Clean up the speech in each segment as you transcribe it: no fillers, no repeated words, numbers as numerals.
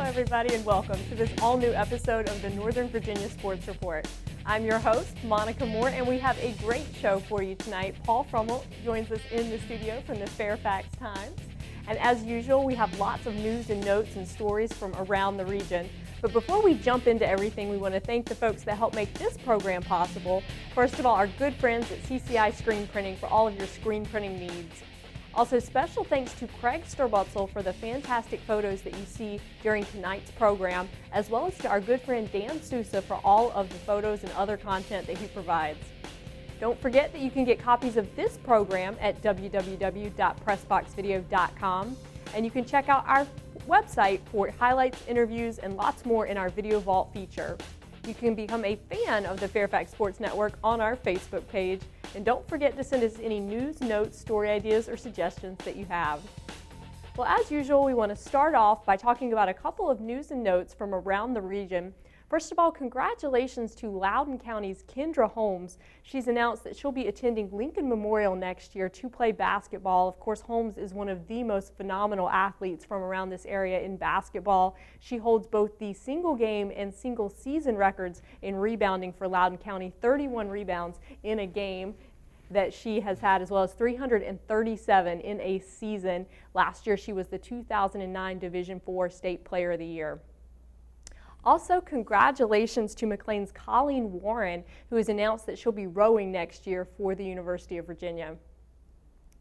everybody, and welcome to this all-new episode of the Northern Virginia Sports Report. I'm your host, Monica Moore, and we have a great show for you tonight. Paul Frummel joins us in the studio from the Fairfax Times. And as usual, we have lots of news and notes and stories from around the region. But before we jump into everything, we want to thank the folks that help make this program possible. First of all, our good friends at CCI Screen Printing for all of your screen printing needs. Also, special thanks to Craig Sturbutzel for the fantastic photos that you see during tonight's program, as well as to our good friend Dan Sousa for all of the photos and other content that he provides. Don't forget that you can get copies of this program at www.pressboxvideo.com, and you can check out our website for highlights, interviews, and lots more in our Video Vault feature. You can become a fan of the Fairfax Sports Network on our Facebook page. And don't forget to send us any news, notes, story ideas, or suggestions that you have. Well, as usual, we want to start off by talking about a couple of news and notes from around the region. First of all, congratulations to Loudoun County's Kendra Holmes. She's announced that she'll be attending Lincoln Memorial next year to play basketball. Of course, Holmes is one of the most phenomenal athletes from around this area in basketball. She holds both the single game and single season records in rebounding for Loudoun County, 31 rebounds in a game that she has had, as well as 337 in a season. Last year, she was the 2009 Division IV State Player of the Year. Also, congratulations to McLean's Colleen Warren, who has announced that she'll be rowing next year for the University of Virginia.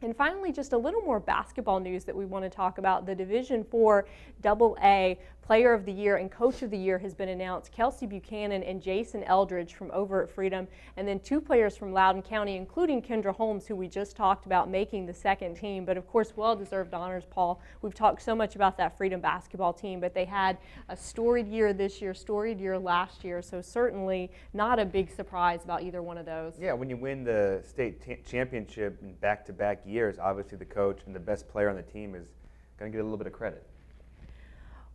And finally, just a little more basketball news that we want to talk about. The Division IV AA Player of the Year and Coach of the Year has been announced. Kelsey Buchanan and Jason Eldridge from over at Freedom, and then two players from Loudoun County, including Kendra Holmes, who we just talked about making the second team. But of course, well-deserved honors, Paul. We've talked so much about that Freedom basketball team, but they had a storied year this year, storied year last year, so certainly not a big surprise about either one of those. Yeah, when you win the state championship in back-to-back years, obviously the coach and the best player on the team is going to get a little bit of credit.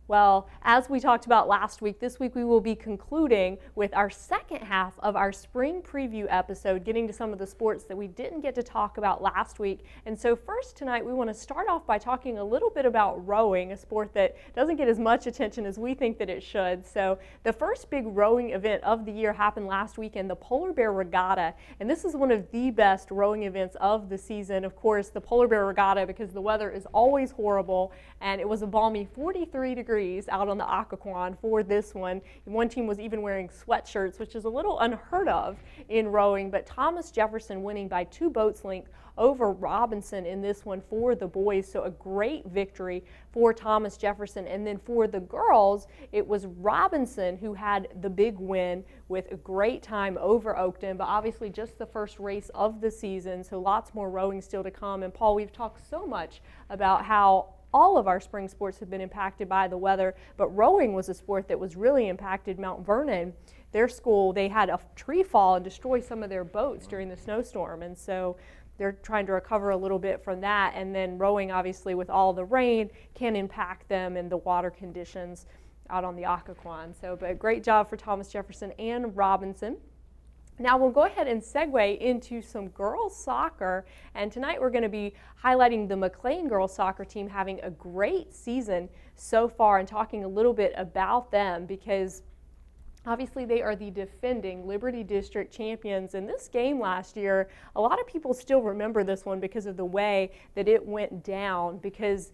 Well, as we talked about last week, this week we will be concluding with our second half of our spring preview episode, getting to some of the sports that we didn't get to talk about last week. And so first tonight, we want to start off by talking a little bit about rowing, a sport that doesn't get as much attention as we think that it should. So the first big rowing event of the year happened last weekend, the Polar Bear Regatta. And this is one of the best rowing events of the season. Of course, the Polar Bear Regatta, because the weather is always horrible, and it was a balmy 43 degrees out on the Occoquan for this one. One team was even wearing sweatshirts, which is a little unheard of in rowing, but Thomas Jefferson winning by 2 boats length over Robinson in this one for the boys. So a great victory for Thomas Jefferson. And then for the girls, it was Robinson who had the big win with a great time over Oakton, but obviously just the first race of the season. So lots more rowing still to come. And Paul, we've talked so much about how all of our spring sports have been impacted by the weather, but rowing was a sport that was really impacted. Mount Vernon, their school, they had a tree fall and destroy some of their boats during the snowstorm, and so they're trying to recover a little bit from that. And then rowing, obviously, with all the rain, can impact them and the water conditions out on the Occoquan. So, but great job for Thomas Jefferson and Robinson. Now we'll go ahead and segue into some girls soccer, and tonight we're going to be highlighting the McLean girls soccer team having a great season so far and talking a little bit about them, because obviously they are the defending Liberty District champions. In this game last year, a lot of people still remember this one because of the way that it went down, because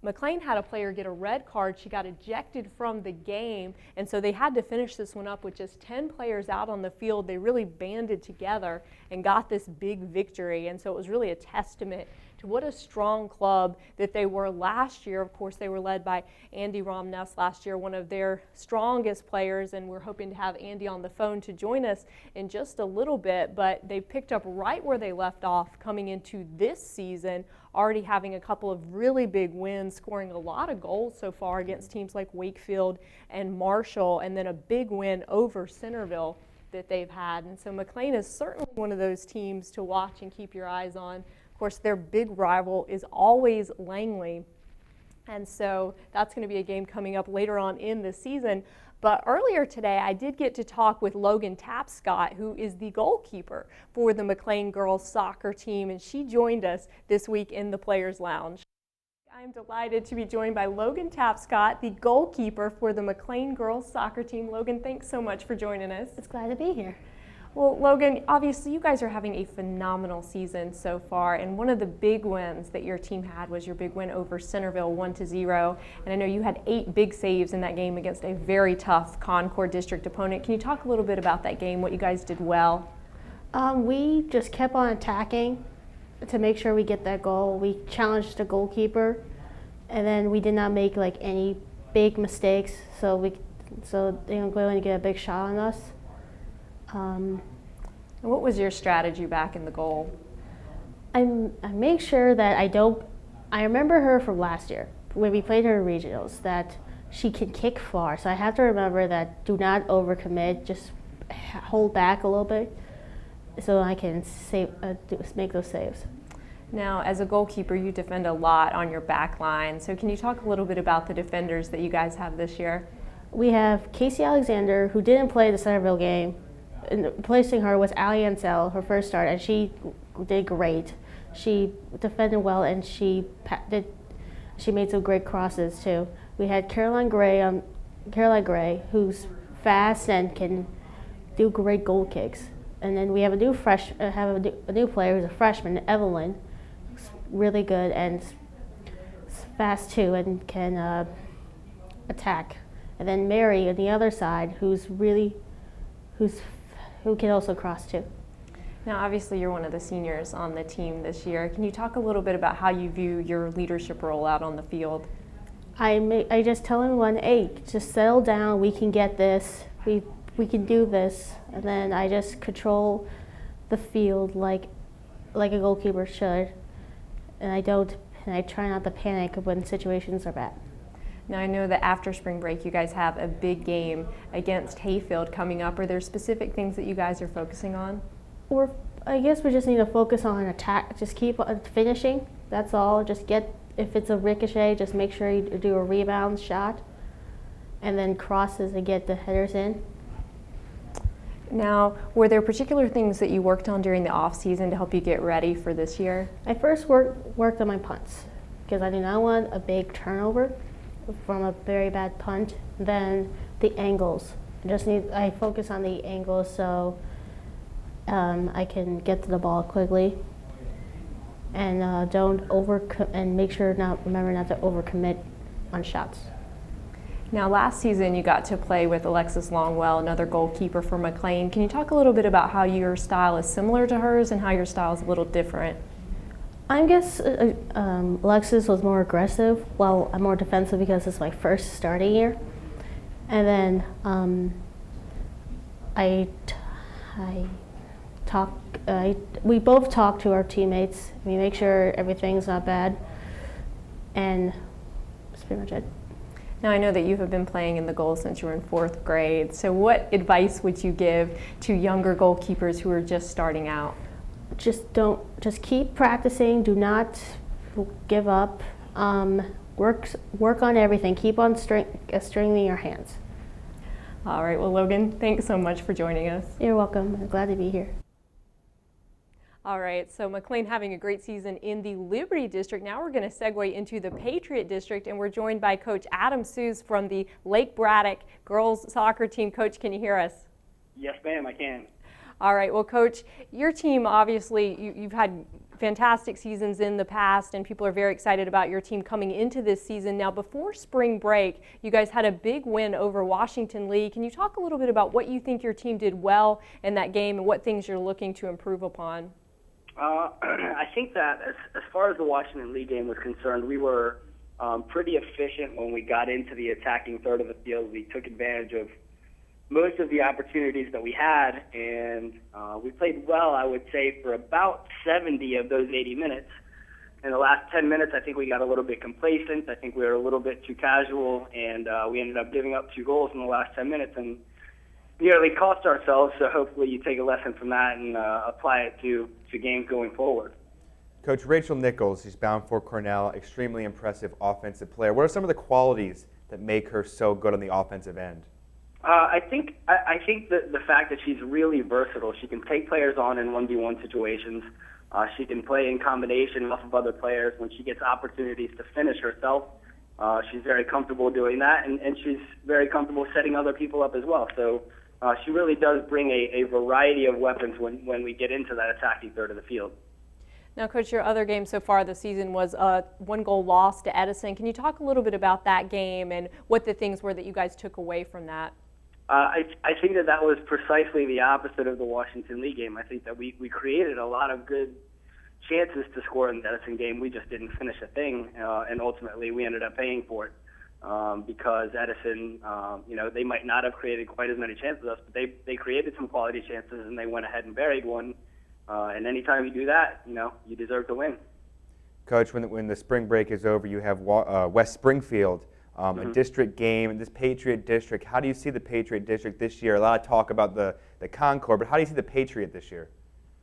McLean had a player get a red card. She got ejected from the game, and so they had to finish this one up with just 10 players out on the field. They really banded together and got this big victory, and so it was really a testament to what a strong club that they were last year. Of course, they were led by Andy Romness last year, one of their strongest players, and we're hoping to have Andy on the phone to join us in just a little bit, but they picked up right where they left off coming into this season, already having a couple of really big wins, scoring a lot of goals so far against teams like Wakefield and Marshall, and then a big win over Centerville that they've had. And so McLean is certainly one of those teams to watch and keep your eyes on. Of course, their big rival is always Langley, and so that's going to be a game coming up later on in the season. But earlier today, I did get to talk with Logan Tapscott, who is the goalkeeper for the McLean girls soccer team, and she joined us this week in the Players Lounge. I'm delighted to be joined by Logan Tapscott, the goalkeeper for the McLean girls soccer team. Logan, thanks so much for joining us. It's glad to be here. Well, Logan, obviously you guys are having a phenomenal season so far, and one of the big wins that your team had was your big win over Centerville 1-0. And I know you had 8 big saves in that game against a very tough Concord District opponent. Can you talk a little bit about that game, what you guys did well? We just kept on attacking to make sure we get that goal. We challenged the goalkeeper, and then we did not make like any big mistakes, so they don't go in and get a big shot on us. And what was your strategy back in the goal? I make sure that I remember her from last year when we played her in regionals, that she can kick far. So I have to remember that do not overcommit, just hold back a little bit so I can make those saves. Now, as a goalkeeper, you defend a lot on your back line. So can you talk a little bit about the defenders that you guys have this year? We have Casey Alexander, who didn't play the Centerville game. And replacing her was Ali Ansel, her first start, and she did great. She defended well, and she made some great crosses too. We had Caroline Gray, who's fast and can do great goal kicks. And then we have a new player who's a freshman, Evelyn, who's really good and fast too, and can attack. And then Mary on the other side, who can also cross too. Now, obviously, you're one of the seniors on the team this year. Can you talk a little bit about how you view your leadership role out on the field? I just tell everyone, hey, just settle down. We can get this. We can do this. And then I just control the field like a goalkeeper should. And I try not to panic when situations are bad. Now, I know that after spring break, you guys have a big game against Hayfield coming up. Are there specific things that you guys are focusing on? I guess we just need to focus on attack. Just keep on finishing. That's all. If it's a ricochet, just make sure you do a rebound shot, and then crosses and get the headers in. Now, were there particular things that you worked on during the off season to help you get ready for this year? I first worked on my punts because I do not want a big turnover from a very bad punt. Then the angles. I focus on the angles so I can get to the ball quickly, and remember not to overcommit on shots. Now, last season you got to play with Alexis Longwell, another goalkeeper for McLean. Can you talk a little bit about how your style is similar to hers and how your style is a little different? I guess Alexis was more aggressive, while I'm more defensive because it's my first starting year. And then we both talk to our teammates. We make sure everything's not bad, and that's pretty much it. Now, I know that you have been playing in the goal since you were in 4th grade. So what advice would you give to younger goalkeepers who are just starting out? Just keep practicing. Do not give up. Work on everything. Keep on strengthening your hands. All right. Well, Logan, thanks so much for joining us. You're welcome. I'm glad to be here. All right, so McLean having a great season in the Liberty District. Now we're going to segue into the Patriot District, and we're joined by Coach Adam Seuss from the Lake Braddock girls soccer team. Coach, can you hear us? Yes, ma'am, I can. All right, well, Coach, your team, obviously, you've had fantastic seasons in the past, and people are very excited about your team coming into this season. Now, before spring break, you guys had a big win over Washington Lee. Can you talk a little bit about what you think your team did well in that game and what things you're looking to improve upon? I think that as far as the Washington Lee game was concerned, we were pretty efficient when we got into the attacking third of the field. We took advantage of most of the opportunities that we had, and we played well, I would say, for about 70 of those 80 minutes. In the last 10 minutes, I think we got a little bit complacent. I think we were a little bit too casual, and we ended up giving up 2 goals in the last 10 minutes and nearly cost ourselves. So hopefully you take a lesson from that and apply it to games going forward. Coach, Rachel Nichols, she's bound for Cornell, extremely impressive offensive player. What are some of the qualities that make her so good on the offensive end? I think that the fact that she's really versatile, she can take players on in 1v1 situations. She can play in combination off of other players. When she gets opportunities to finish herself, she's very comfortable doing that, and she's very comfortable setting other people up as well. So she really does bring a variety of weapons when we get into that attacking third of the field. Now, Coach, your other game so far this season was a 1-goal loss to Edison. Can you talk a little bit about that game and what the things were that you guys took away from that? I think that was precisely the opposite of the Washington Lee game. I think that we created a lot of good chances to score in the Edison game. We just didn't finish a thing, and ultimately we ended up paying for it because Edison, they might not have created quite as many chances as us, but they created some quality chances, and they went ahead and buried one. And anytime you do that, you deserve to win. Coach, when the spring break is over, you have West Springfield, a district game in this Patriot District. How do you see the Patriot District this year? A lot of talk about the Concord, but how do you see the Patriot this year?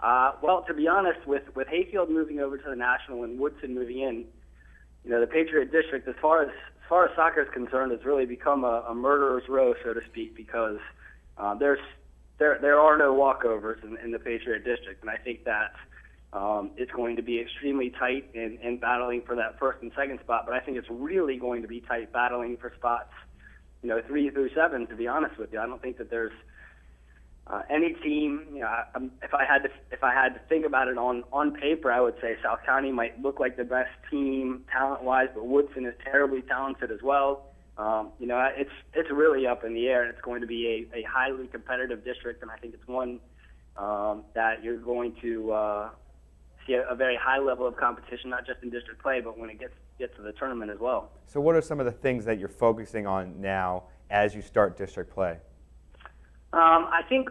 Well, to be honest, with Hayfield moving over to the National and Woodson moving in, the Patriot District, as far as soccer is concerned, has really become a murderer's row, so to speak, because there are no walkovers in the Patriot District, and I think that it's going to be extremely tight in battling for that first and second spot, but I think it's really going to be tight battling for spots, 3 through 7, to be honest with you. I don't think that there's any team, if I had to think about it on paper, I would say South County might look like the best team talent-wise, but Woodson is terribly talented as well. It's really up in the air, and it's going to be a highly competitive district, and I think it's one that you're going to see a very high level of competition, not just in district play, but when it gets to the tournament as well. So what are some of the things that you're focusing on now as you start district play? I think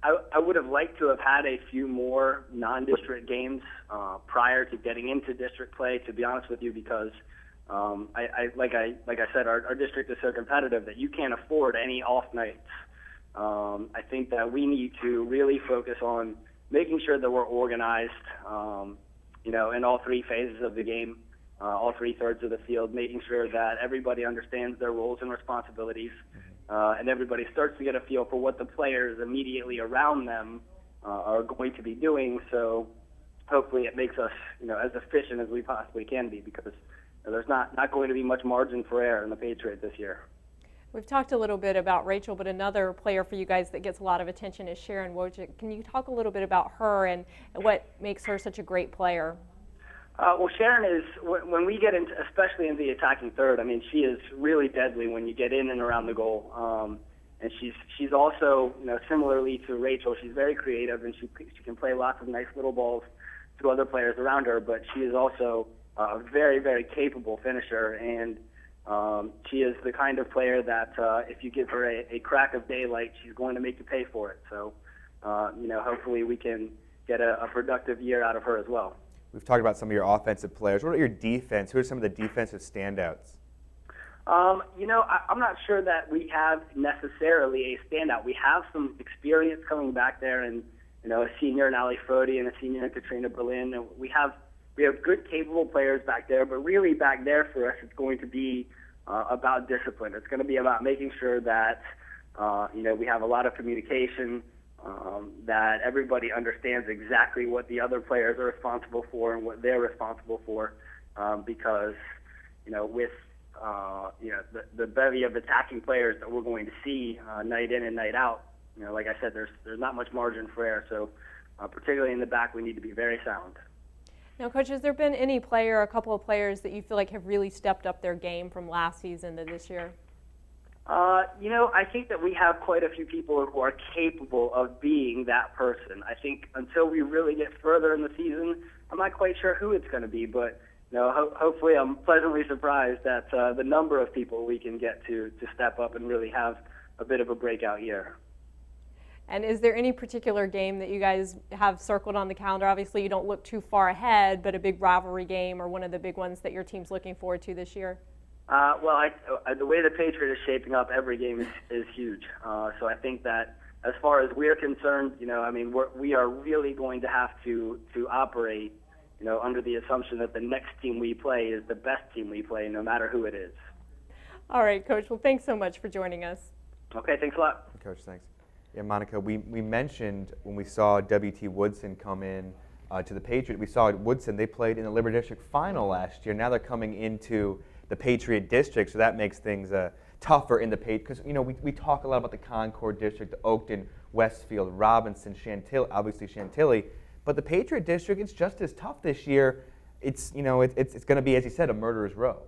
I would have liked to have had a few more non-district games prior to getting into district play, to be honest with you, because like I said, our district is so competitive that you can't afford any off nights. I think that we need to really focus on making sure that we're organized, in all 3 phases of the game, all 3/3 of the field, making sure that everybody understands their roles and responsibilities, and everybody starts to get a feel for what the players immediately around them are going to be doing. So hopefully it makes us, as efficient as we possibly can be, because there's not going to be much margin for error in the Patriot this year. We've talked a little bit about Rachel, but another player for you guys that gets a lot of attention is Sharon Wojcik. Can you talk a little bit about her and what makes her such a great player? Well, Sharon is, when we get into, especially in the attacking third, I mean, she is really deadly when you get in and around the goal. And she's also, similarly to Rachel, she's very creative, and she can play lots of nice little balls to other players around her, but she is also a very, very capable finisher, and she is the kind of player that if you give her a crack of daylight, she's going to make you pay for it. So, hopefully we can get a productive year out of her as well. We've talked about some of your offensive players. What about your defense? Who are some of the defensive standouts? I'm not sure that we have necessarily a standout. We have some experience coming back there, and a senior in Ali Frody and a senior in Katrina Berlin. And we have good, capable players back there, but really back there for us, it's going to be about discipline. It's going to be about making sure that we have a lot of communication, that everybody understands exactly what the other players are responsible for and what they're responsible for, because with the bevy of attacking players that we're going to see night in and night out, like I said, there's not much margin for error. So particularly in the back, we need to be very sound. Now, Coach, has there been any player, a couple of players that you feel like have really stepped up their game from last season to this year? I think that we have quite a few people who are capable of being that person. I think until we really get further in the season, I'm not quite sure who it's going to be, but hopefully I'm pleasantly surprised at the number of people we can get to step up and really have a bit of a breakout year. And is there any particular game that you guys have circled on the calendar? Obviously, you don't look too far ahead, but a big rivalry game or one of the big ones that your team's looking forward to this year? The way the Patriot is shaping up, every game is huge. So I think that as far as we're concerned, we are really going to have to operate, under the assumption that the next team we play is the best team we play, no matter who it is. All right, Coach. Well, thanks so much for joining us. Okay, thanks a lot. Coach, thanks. Yeah, Monica, we mentioned when we saw W.T. Woodson come in to the Patriot, we saw Woodson, they played in the Liberty District final last year. Now they're coming into the Patriot District, so that makes things tougher in the Patriot. Because, we talk a lot about the Concord District, the Oakton, Westfield, Robinson, Chantilly. But the Patriot District, it's just as tough this year. It's going to be, as you said, a murderer's row.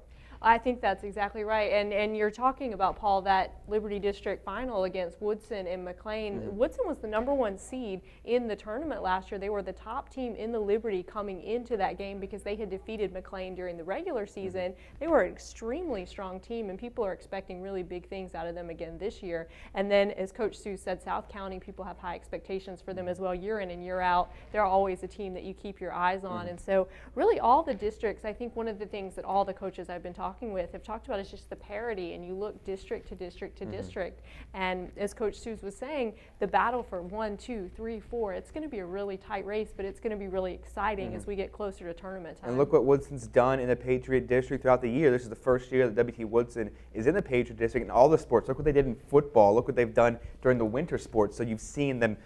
I think that's exactly right. And you're talking about, Paul, that Liberty District final against Woodson and McLean. Mm-hmm. Woodson was the #1 seed in the tournament last year. They were the top team in the Liberty coming into that game because they had defeated McLean during the regular season. They were an extremely strong team, and people are expecting really big things out of them again this year. And then, as Coach Sue said, South County, people have high expectations for them as well year in and year out. They're always a team that you keep your eyes on. And so really all the districts, I think one of the things that all the coaches I've been talking with have talked about is just the parity, and you look district to district to district, and as Coach Seuss was saying, the battle for 1, 2, 3, 4, it's going to be a really tight race, but it's going to be really exciting as we get closer to tournament time. And look what Woodson's done in the Patriot District throughout the year. This is the first year that W.T. Woodson is in the Patriot District in all the sports. Look what they did in football. Look what they've done during the winter sports. So you've seen them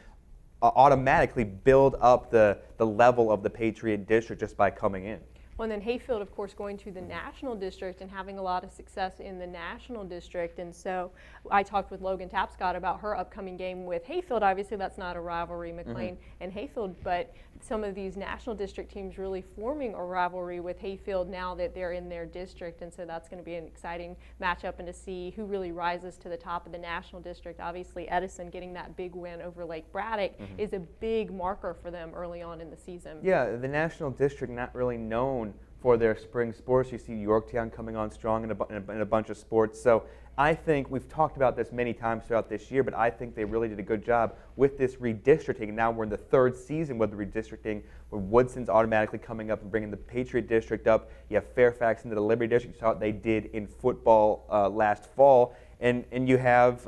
automatically build up the level of the Patriot District just by coming in. Well, and then Hayfield, of course, going to the national district and having a lot of success in the national district. And so I talked with Logan Tapscott about her upcoming game with Hayfield. Obviously, that's not a rivalry, McLean and Hayfield, but some of these national district teams really forming a rivalry with Hayfield now that they're in their district. And so that's going to be an exciting matchup, and to see who really rises to the top of the national district. Obviously, Edison getting that big win over Lake Braddock is a big marker for them early on in the season. Yeah, the national district not really known for their spring sports. You see Yorktown coming on strong in a bunch of sports. So I think we've talked about this many times throughout this year, but I think they really did a good job with this redistricting. Now we're in the third season with the redistricting, where Woodson's automatically coming up and bringing the Patriot District up. You have Fairfax into the Liberty District. You saw what they did in football last fall, and you have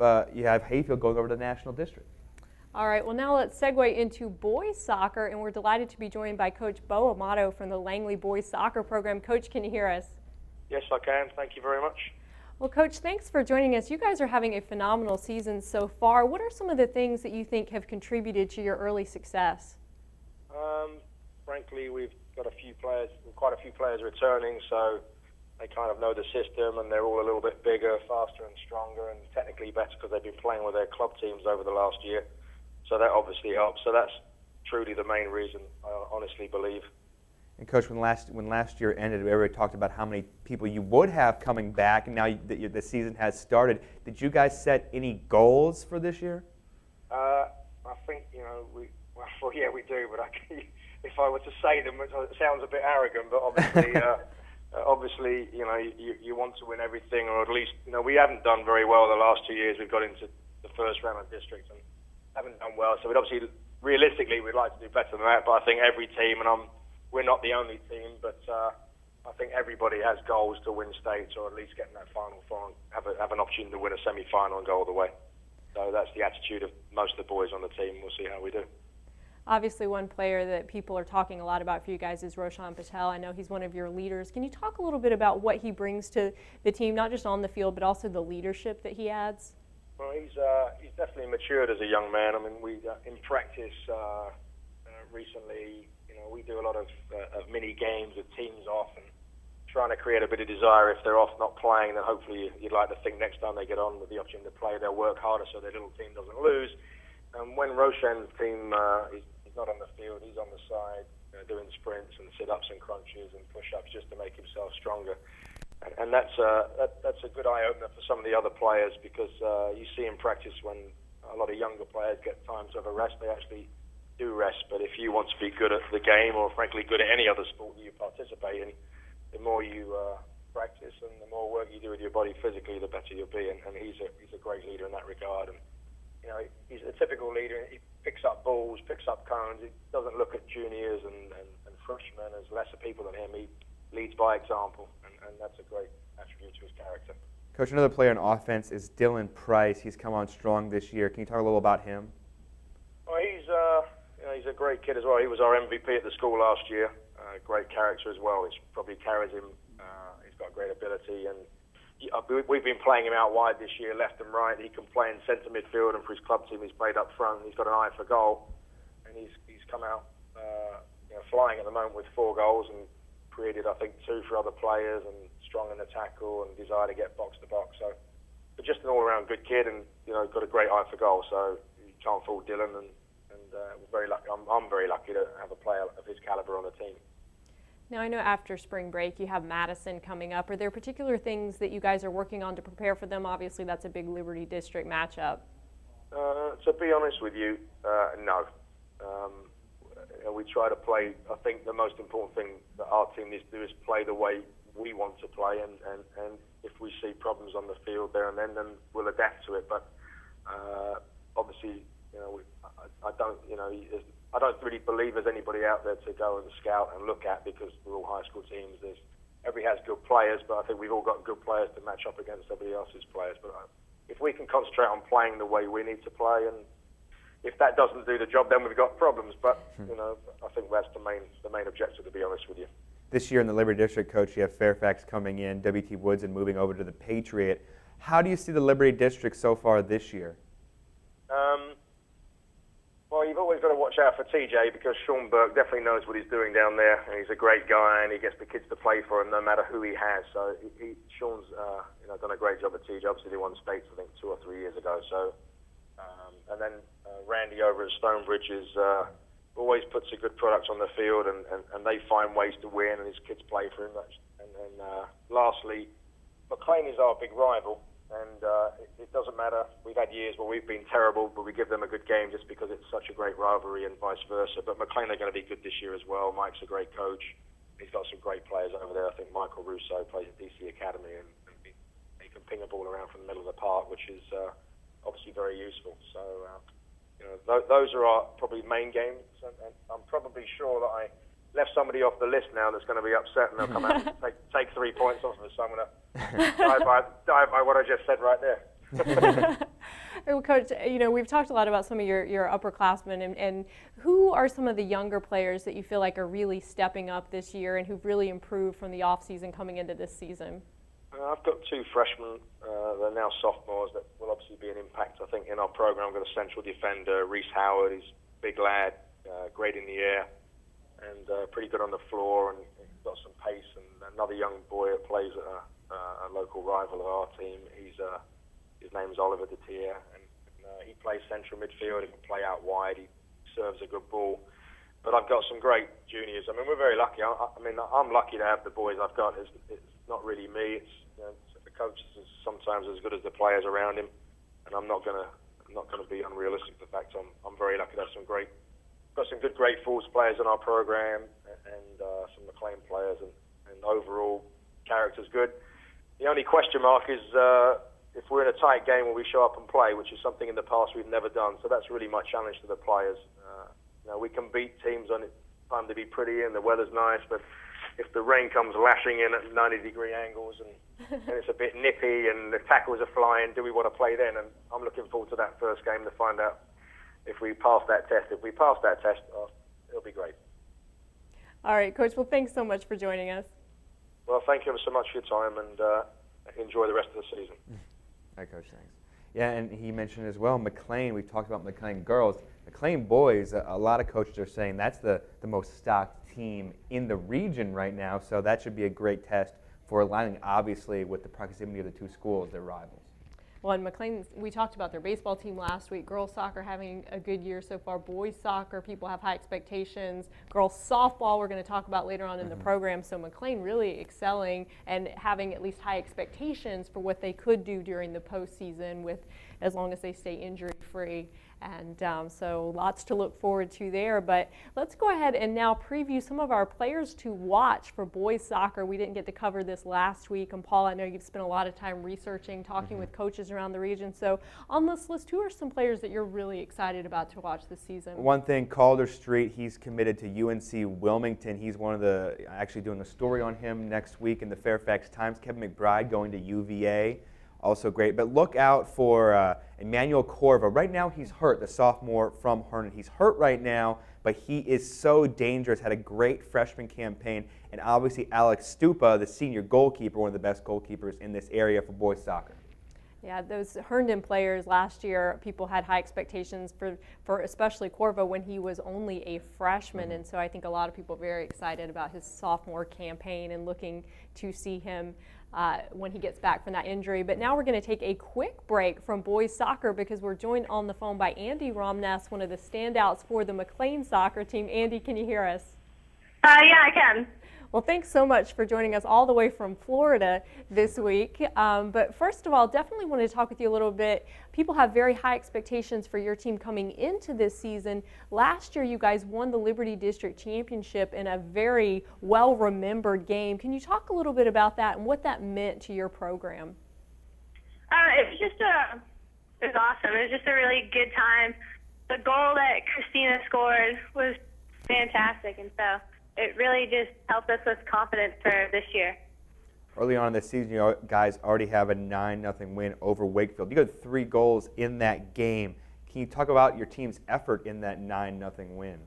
Hayfield going over to the National District. All right, well, now let's segue into boys soccer, and we're delighted to be joined by Coach Bo Amato from the Langley Boys Soccer Program. Coach, can you hear us? Yes, I can. Thank you very much. Well, Coach, thanks for joining us. You guys are having a phenomenal season so far. What are some of the things that you think have contributed to your early success? Frankly, we've got quite a few players returning, so they kind of know the system, and they're all a little bit bigger, faster and stronger, and technically better because they've been playing with their club teams over the last year. So that obviously helps. So that's truly the main reason, I honestly believe. And Coach, when last year ended, everybody talked about how many people you would have coming back, and now that the season has started. Did you guys set any goals for this year? I think, we do, but if I were to say them, it sounds a bit arrogant, but obviously, you want to win everything, or at least, we haven't done very well the last 2 years. We've got into the first round of district and haven't done well, so realistically, we'd like to do better than that, but I think every team, and we're not the only team, but I think everybody has goals to win states, or at least get in that Final Four and have an opportunity to win a semi-final and go all the way. So that's the attitude of most of the boys on the team. We'll see how we do. Obviously, one player that people are talking a lot about for you guys is Roshan Patel. I know he's one of your leaders. Can you talk a little bit about what he brings to the team, not just on the field, but also the leadership that he adds? Well, he's definitely matured as a young man. I mean, we in practice recently, we do a lot of mini games with teams off and trying to create a bit of desire. If they're off not playing, then hopefully you'd like to think next time they get on with the opportunity to play, they'll work harder so their little team doesn't lose. And when Roshan's team is not on the field, he's on the side doing sprints and sit-ups and crunches and push-ups just to make himself stronger. And that's a good eye-opener for some of the other players, because you see in practice when a lot of younger players get time to have a rest, they actually do rest. But if you want to be good at the game, or frankly good at any other sport that you participate in, the more you practice and the more work you do with your body physically, the better you'll be. And he's a great leader in that regard. And he's a typical leader. He picks up balls, picks up cones. He doesn't look at juniors and freshmen as lesser people than him. He leads by example, and that's a great attribute to his character. Coach, another player on offense is Dylan Price. He's come on strong this year. Can you talk a little about him? Well, he's a great kid as well. He was our MVP at the school last year. Great character as well, which probably carries him. He's got great ability, and we've been playing him out wide this year, left and right. He can play in centre midfield, and for his club team, he's played up front. He's got an eye for goal, and he's come out flying at the moment with 4 goals and created, I think, 2 for other players, and strong in the tackle and desire to get box to box. So, but just an all-around good kid, and got a great eye for goal. So you can't fool Dylan, and we're very lucky. I'm very lucky to have a player of his caliber on the team. Now, I know after spring break you have Madison coming up. Are there particular things that you guys are working on to prepare for them? Obviously, that's a big Liberty District matchup. To be honest with you, no. We try to play. I think the most important thing that our team needs to do is play the way we want to play, and if we see problems on the field there and then we'll adapt to it. But obviously, I don't really believe there's anybody out there to go and scout and look at, because we're all high school teams. Everybody has good players, but I think we've all got good players to match up against everybody else's players. But if we can concentrate on playing the way we need to play, and if that doesn't do the job, then we've got problems. But I think that's the main objective, to be honest with you. This year in the Liberty District, Coach, you have Fairfax coming in, W.T. Woods, and moving over to the Patriot. How do you see the Liberty District so far this year? Well, you've always got to watch out for TJ, because Sean Burke definitely knows what he's doing down there, and he's a great guy, and he gets the kids to play for him no matter who he has. So Sean's done a great job at TJ. Obviously, they won states, I think, 2 or 3 years ago. So, and then Randy over at Stonebridge always puts a good product on the field, and they find ways to win, and his kids play for him. And then lastly, McLean is our big rival. And it doesn't matter. We've had years where we've been terrible, but we give them a good game just because it's such a great rivalry, and vice versa. But McLean are going to be good this year as well. Mike's a great coach. He's got some great players over there. I think Michael Russo plays at DC Academy, and he can ping a ball around from the middle of the park, which is obviously very useful. So, those are our probably main games. And I'm probably sure that I left somebody off the list now that's going to be upset, and they'll come out and take 3 points off of us. So I'm going to die by what I just said right there. Well, Coach, we've talked a lot about some of your upperclassmen, and who are some of the younger players that you feel like are really stepping up this year and who've really improved from the off-season coming into this season? I've got 2 freshmen. They're now sophomores that will obviously be an impact, I think, in our program. I've got a central defender, Reese Howard. He's a big lad, great in the air, and pretty good on the floor, and got some pace. And another young boy that plays at a local rival of our team. His name's Oliver Detier, and he plays central midfield. He can play out wide. He serves a good ball. But I've got some great juniors. I mean, we're very lucky. I'm lucky to have the boys I've got. It's not really me. It's the coach is sometimes as good as the players around him, and I'm not gonna be unrealistic. The fact I'm very lucky to have got some good Great Falls players in our program, and some McLean players, and overall character's good. The only question mark is if we're in a tight game, will we show up and play, which is something in the past we've never done. So that's really my challenge to the players. We can beat teams on time to be pretty and the weather's nice, but if the rain comes lashing in at 90-degree angles and it's a bit nippy and the tackles are flying, do we want to play then? And I'm looking forward to that first game to find out if we pass that test. If we pass that test, it'll be great. All right, Coach. Well, thanks so much for joining us. Well, thank you ever so much for your time, and enjoy the rest of the season. Hi, Coach. Thanks. Yeah, and he mentioned as well, McLean. We talked about McLean girls. McLean boys, a lot of coaches are saying that's the most stocked team in the region right now, so that should be a great test for aligning, obviously, with the proximity of the 2 schools, their rivals. Well, and McLean, we talked about their baseball team last week. Girls soccer having a good year so far. Boys soccer, people have high expectations. Girls softball, we're going to talk about later on in the program. So McLean really excelling and having at least high expectations for what they could do during the postseason, with as long as they stay injury-free. And so lots to look forward to there. But let's go ahead and now preview some of our players to watch for boys soccer. We didn't get to cover this last week. And Paul, I know you've spent a lot of time researching, talking with coaches around the region. So on this list, who are some players that you're really excited about to watch this season? One thing, Calder Street, he's committed to UNC Wilmington. He's one of the, actually doing a story on him next week in the Fairfax Times. Kevin McBride going to UVA. Also great. But look out for Emmanuel Corva. Right now he's hurt, the sophomore from Herndon. He's hurt right now, but but he is so dangerous, had a great freshman campaign, and obviously Alex Stupa, the senior goalkeeper, one of the best goalkeepers in this area for boys soccer. Yeah, those Herndon players last year, people had high expectations for especially Corvo when he was only a freshman. And so I think a lot of people are very excited about his sophomore campaign and looking to see him when he gets back from that injury. But now we're going to take a quick break from boys soccer because we're joined on the phone by Andy Romness, one of the standouts for the McLean soccer team. Andy, can you hear us? Yeah, I can. Well, thanks so much for joining us all the way from Florida this week. But first of all, definitely wanted to talk with you a little bit. People have very high expectations for your team coming into this season. Last year, you guys won the Liberty District Championship in a very well-remembered game. Can you talk a little bit about that and what that meant to your program? It was awesome. It was just a really good time. The goal that Christina scored was fantastic, and so it really just helped us with confidence for this year. Early on in the season, you guys already have a 9-0 win over Wakefield. You got 3 goals in that game. Can you talk about your team's effort in that 9-0 win?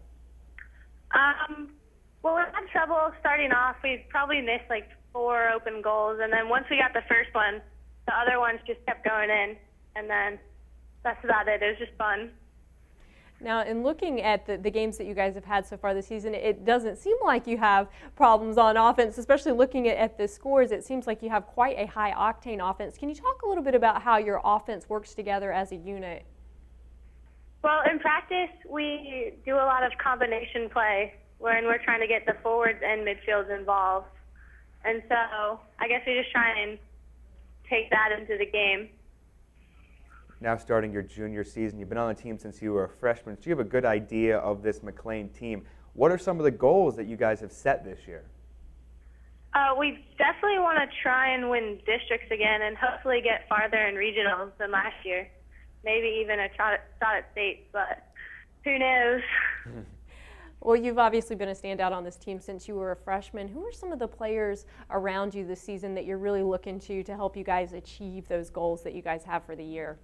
Well, we had trouble starting off. We probably missed like 4 open goals, and then once we got the first one, the other ones just kept going in, and then that's about it. It was just fun. Now, in looking at the games that you guys have had so far this season, it doesn't seem like you have problems on offense, especially looking at the scores. It seems like you have quite a high-octane offense. Can you talk a little bit about how your offense works together as a unit? Well, in practice, we do a lot of combination play when we're trying to get the forwards and midfields involved. And so I guess we just try and take that into the game. Now starting your junior season, you've been on the team since you were a freshman, so you have a good idea of this McLean team. What are some of the goals that you guys have set this year? We definitely want to try and win districts again and hopefully get farther in regionals than last year. Maybe even a shot at state, but who knows? Well, you've obviously been a standout on this team since you were a freshman. Who are some of the players around you this season that you're really looking to help you guys achieve those goals that you guys have for the year?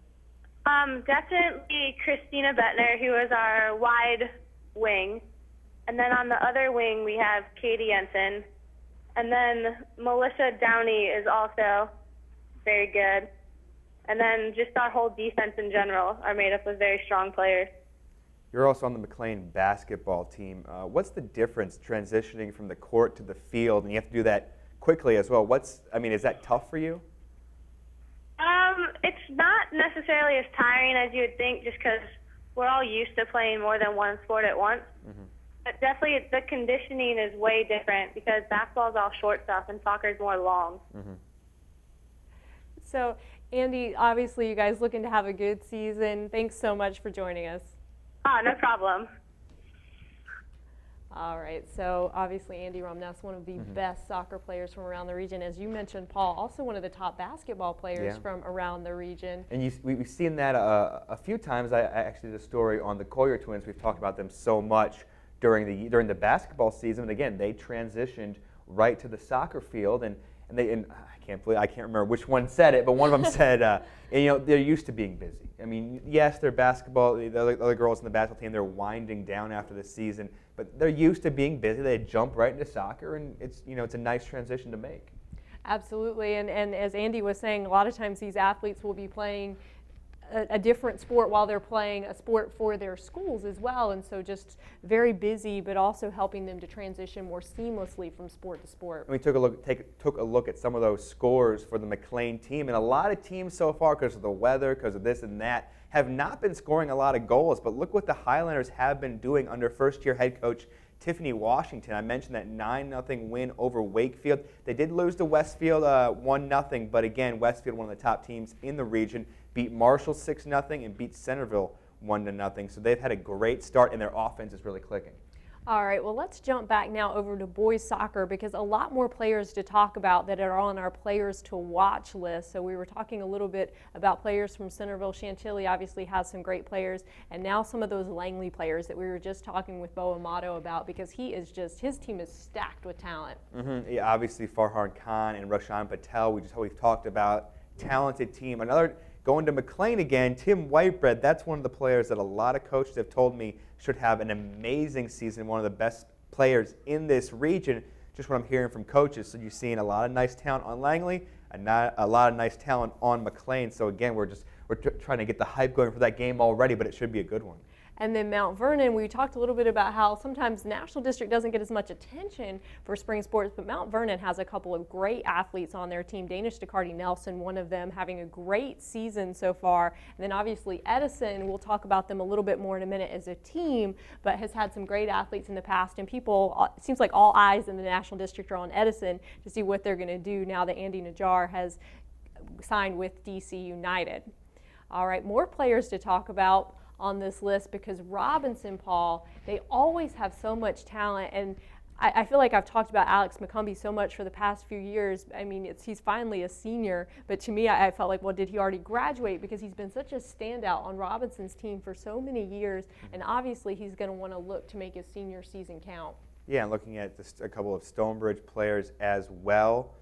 Definitely Christina Bettner, who is our wide wing. And then on the other wing, we have Katie Jensen. And then Melissa Downey is also very good. And then just our whole defense in general are made up of very strong players. You're also on the McLean basketball team. What's the difference transitioning from the court to the field? And you have to do that quickly as well. Is that tough for you? It's not necessarily as tiring as you would think just because we're all used to playing more than one sport at once. Mm-hmm. But definitely the conditioning is way different because basketball is all short stuff and soccer is more long. Mm-hmm. So, Andy, obviously you guys looking to have a good season. Thanks so much for joining us. No problem. All right, so obviously Andy Romness, one of the best soccer players from around the region. As you mentioned, Paul, also one of the top basketball players from around the region. And we've seen that a few times. I actually did a story on the Collier twins. We've talked about them so much during the basketball season. And again, they transitioned right to the soccer field, and I can't remember which one said it, but one of them said, they're used to being busy. I mean, yes, they're basketball. The other girls in the basketball team, they're winding down after the season, but they're used to being busy. They jump right into soccer, and it's a nice transition to make. Absolutely, and as Andy was saying, a lot of times these athletes will be playing a different sport while they're playing a sport for their schools as well, and so just very busy, but also helping them to transition more seamlessly from sport to sport. And we took a look at some of those scores for the McLean team, and a lot of teams so far, because of the weather, because of this and that, have not been scoring a lot of goals. But look what the Highlanders have been doing under first-year head coach Tiffany Washington. I mentioned that 9-0 win over Wakefield. They did lose to Westfield 1-0, but again, Westfield, one of the top teams in the region, beat Marshall 6-0 and beat Centerville 1-0. So they've had a great start, and their offense is really clicking. All right, well, let's jump back now over to boys soccer because a lot more players to talk about that are on our players to watch list. So we were talking a little bit about players from Centerville. Chantilly obviously has some great players, and now some of those Langley players that we were just talking with Bo Amato about because his team is stacked with talent. Mm-hmm. Yeah, obviously Farhan Khan and Rashan Patel, we've talked about, talented team. Going to McLean again, Tim Whitebread, that's one of the players that a lot of coaches have told me should have an amazing season, one of the best players in this region, just what I'm hearing from coaches. So you're seeing a lot of nice talent on Langley, and a lot of nice talent on McLean. So again, we're trying to get the hype going for that game already, but it should be a good one. And then Mount Vernon, we talked a little bit about how sometimes the National District doesn't get as much attention for spring sports, but Mount Vernon has a couple of great athletes on their team. Danish DeCarty Nelson, one of them, having a great season so far. And then obviously Edison, we'll talk about them a little bit more in a minute as a team, but has had some great athletes in the past. And people, it seems like all eyes in the National District are on Edison to see what they're going to do now that Andy Najjar has signed with DC United. All right, more players to talk about on this list, because Robinson, Paul, they always have so much talent, and I feel like I've talked about Alex McCumbee so much for the past few years. I mean, he's finally a senior, but to me, I felt like, well, did he already graduate? Because he's been such a standout on Robinson's team for so many years, and obviously he's going to want to look to make his senior season count. Yeah, and looking at a couple of Stonebridge players as well.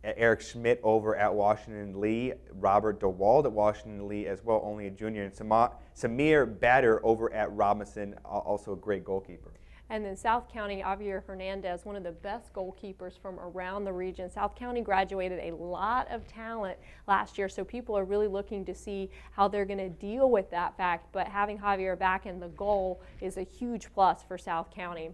Eric Schmidt over at Washington Lee, Robert DeWald at Washington Lee as well, only a junior, and Samir Bader over at Robinson, also a great goalkeeper. And then South County, Javier Hernandez, one of the best goalkeepers from around the region. South County graduated a lot of talent last year, so people are really looking to see how they're going to deal with that fact. But having Javier back in the goal is a huge plus for South County.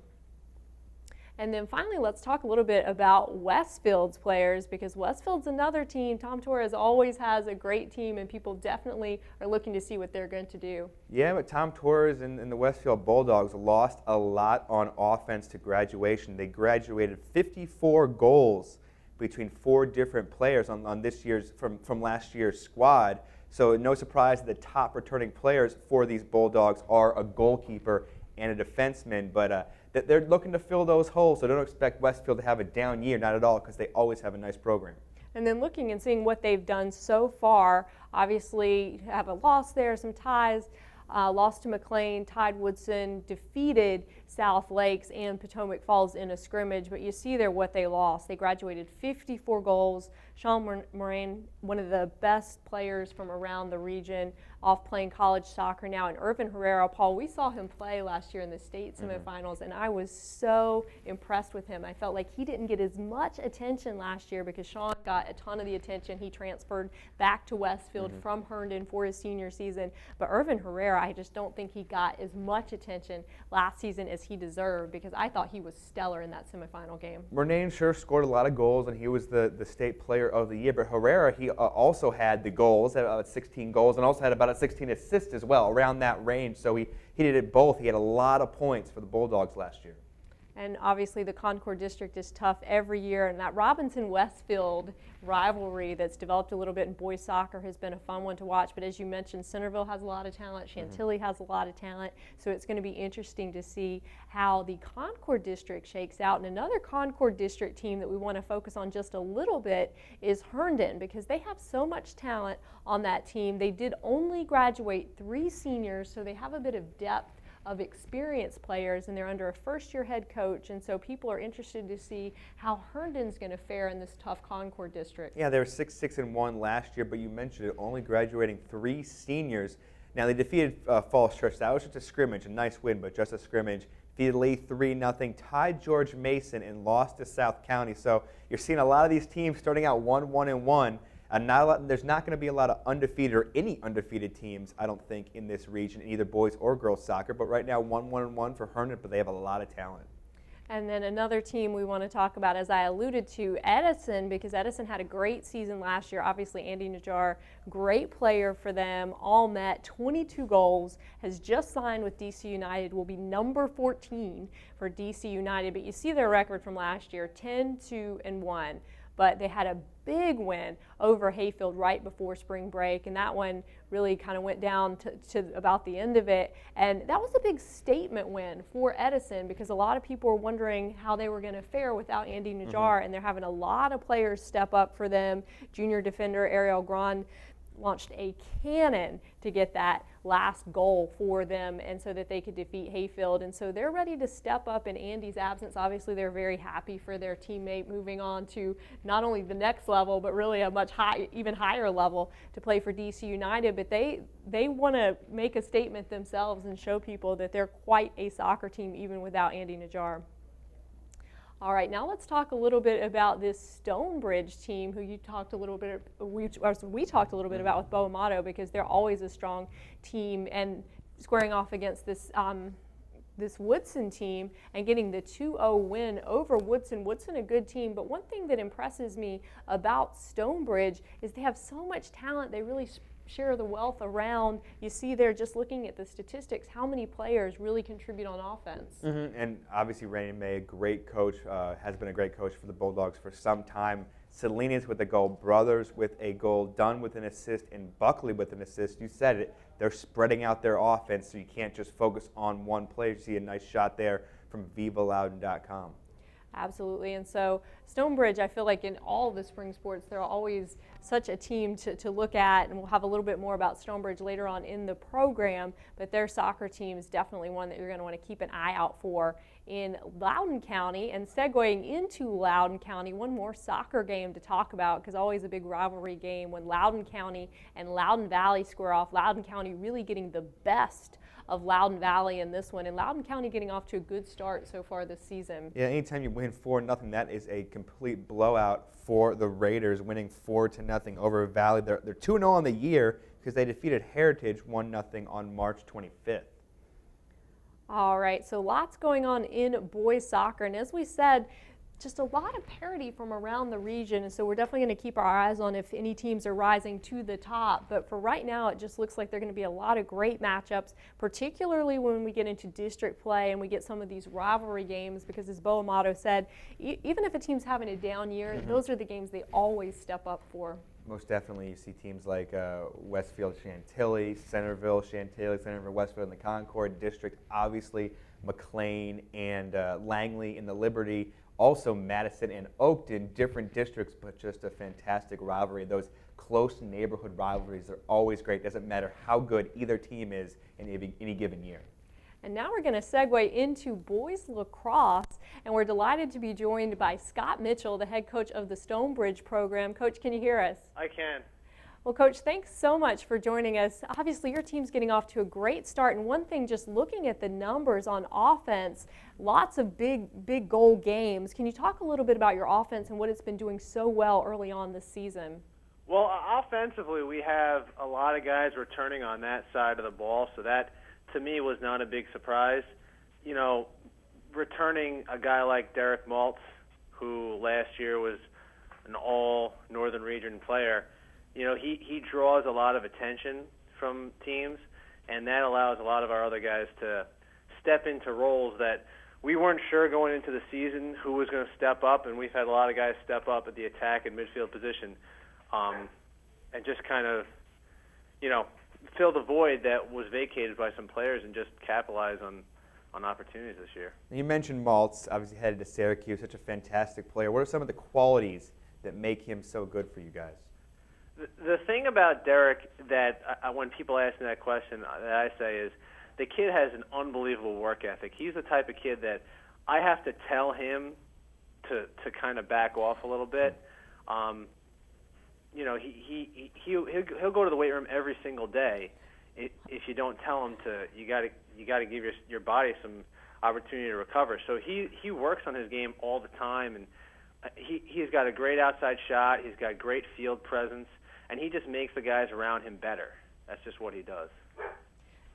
And then finally, let's talk a little bit about Westfield's players, because Westfield's another team. Tom Torres always has a great team, and people definitely are looking to see what they're going to do. Yeah, but Tom Torres and the Westfield Bulldogs lost a lot on offense to graduation. They graduated 54 goals between 4 different players on this year's from last year's squad. So no surprise that the top returning players for these Bulldogs are a goalkeeper and a defenseman, but they're looking to fill those holes, so don't expect Westfield to have a down year, not at all, because they always have a nice program. And then looking and seeing what they've done so far, obviously have a loss there, some ties, lost to McLean, tied Woodson, defeated South Lakes and Potomac Falls in a scrimmage, but you see there what they lost. They graduated 54 goals. Sean Moran, one of the best players from around the region, off playing college soccer now. And Irvin Herrera, Paul, we saw him play last year in the state semifinals, and I was so impressed with him. I felt like he didn't get as much attention last year because Sean got a ton of the attention. He transferred back to Westfield from Herndon for his senior season. But Irvin Herrera, I just don't think he got as much attention last season as he deserved, because I thought he was stellar in that semifinal game. Murnane sure scored a lot of goals, and he was the state player of the year. But Herrera, he also had the goals, had about 16 goals, and also had about 16 assists as well, around that range. So he did it both. He had a lot of points for the Bulldogs last year. And obviously the Concord District is tough every year, and that Robinson-Westfield rivalry that's developed a little bit in boys soccer has been a fun one to watch. But as you mentioned, Centerville has a lot of talent, Chantilly has a lot of talent, so it's going to be interesting to see how the Concord District shakes out. And another Concord District team that we want to focus on just a little bit is Herndon, because they have so much talent on that team. They did only graduate 3 seniors, so they have a bit of depth of experienced players, and they're under a first-year head coach, and so people are interested to see how Herndon's going to fare in this tough Concord District. Yeah, they were 6-6-1 last year, but you mentioned it, only graduating 3 seniors. Now they defeated Falls Church. That was just a scrimmage, a nice win, but just a scrimmage. Defeated Lee 3-0, tied George Mason, and lost to South County. So you're seeing a lot of these teams starting out 1-1-1. There's not going to be a lot of undefeated or any undefeated teams, I don't think, in this region, in either boys or girls soccer. But right now, 1-1-1 for Herndon, but they have a lot of talent. And then another team we want to talk about, as I alluded to, Edison, because Edison had a great season last year. Obviously, Andy Najjar, great player for them, all met, 22 goals, has just signed with DC United, will be number 14 for DC United. But you see their record from last year, 10-2-1. But they had a big win over Hayfield right before spring break, and that one really kind of went down to about the end of it. And that was a big statement win for Edison, because a lot of people were wondering how they were going to fare without Andy Najjar, and they're having a lot of players step up for them. Junior defender Ariel Grand launched a cannon to get that last goal for them, and so that they could defeat Hayfield. And so they're ready to step up in Andy's absence. Obviously, they're very happy for their teammate moving on to not only the next level, but really a much even higher level to play for DC United. But they want to make a statement themselves and show people that they're quite a soccer team even without Andy Najjar. All right, now let's talk a little bit about this Stonebridge team, who you talked a little bit, we talked a little bit about with Bo Amato, because they're always a strong team, and squaring off against this this Woodson team and getting the 2-0 win over Woodson. Woodson, a good team, but one thing that impresses me about Stonebridge is they have so much talent. They really share the wealth around. You see there, just looking at the statistics, how many players really contribute on offense. Mm-hmm. And obviously Rainey May, a great coach, has been a great coach for the Bulldogs for some time. Salinas with a goal, Brothers with a goal, Dunn with an assist, and Buckley with an assist. You said it, they're spreading out their offense, so you can't just focus on one player. You see a nice shot there from VivaLoudon.com. Absolutely, and so Stonebridge, I feel like in all the spring sports, they're always such a team to look at, and we'll have a little bit more about Stonebridge later on in the program, but their soccer team is definitely one that you're going to want to keep an eye out for in Loudoun County. And segueing into Loudoun County, one more soccer game to talk about, because always a big rivalry game when Loudoun County and Loudoun Valley square off. Loudoun County really getting the best of Loudoun Valley in this one, and Loudoun County getting off to a good start so far this season. Yeah, anytime you win 4-0, that is a complete blowout for the Raiders, winning 4-0 over Valley. They're 2-0 on the year because they defeated Heritage 1-0 on March 25th. All right, so lots going on in boys soccer, and as we said, just a lot of parity from around the region, and so we're definitely going to keep our eyes on if any teams are rising to the top. But for right now, it just looks like there are going to be a lot of great matchups, particularly when we get into district play and we get some of these rivalry games, because as Bo Amato said, even if a team's having a down year, those are the games they always step up for. Most definitely, you see teams like Westfield, Chantilly, Centerville, Westfield in the Concord District, obviously McLean and Langley in the Liberty. Also Madison and Oakton, different districts, but just a fantastic rivalry. Those close neighborhood rivalries are always great. Doesn't matter how good either team is in any given year. And now we're going to segue into boys lacrosse, and we're delighted to be joined by Scott Mitchell, the head coach of the Stonebridge program. Coach, can you hear us? I can. Well, Coach, thanks so much for joining us. Obviously, your team's getting off to a great start, and one thing, just looking at the numbers on offense, lots of big goal games. Can you talk a little bit about your offense and what it's been doing so well early on this season? Well, offensively, we have a lot of guys returning on that side of the ball, so that, to me, was not a big surprise. You know, returning a guy like Derek Maltz, who last year was an all-Northern Region player, you know, he draws a lot of attention from teams, and that allows a lot of our other guys to step into roles that we weren't sure going into the season who was going to step up, and we've had a lot of guys step up at the attack and midfield position, and just kind of, you know, fill the void that was vacated by some players and just capitalize on opportunities this year. You mentioned Maltz, obviously headed to Syracuse, such a fantastic player. What are some of the qualities that make him so good for you guys? The thing about Derek that when people ask me that question, that I say is the kid has an unbelievable work ethic. He's the type of kid that I have to tell him to kind of back off a little bit. You know, he'll go to the weight room every single day. If you don't tell him to, you got to give your body some opportunity to recover. So he works on his game all the time, and he's got a great outside shot. He's got great field presence, and he just makes the guys around him better. That's just what he does.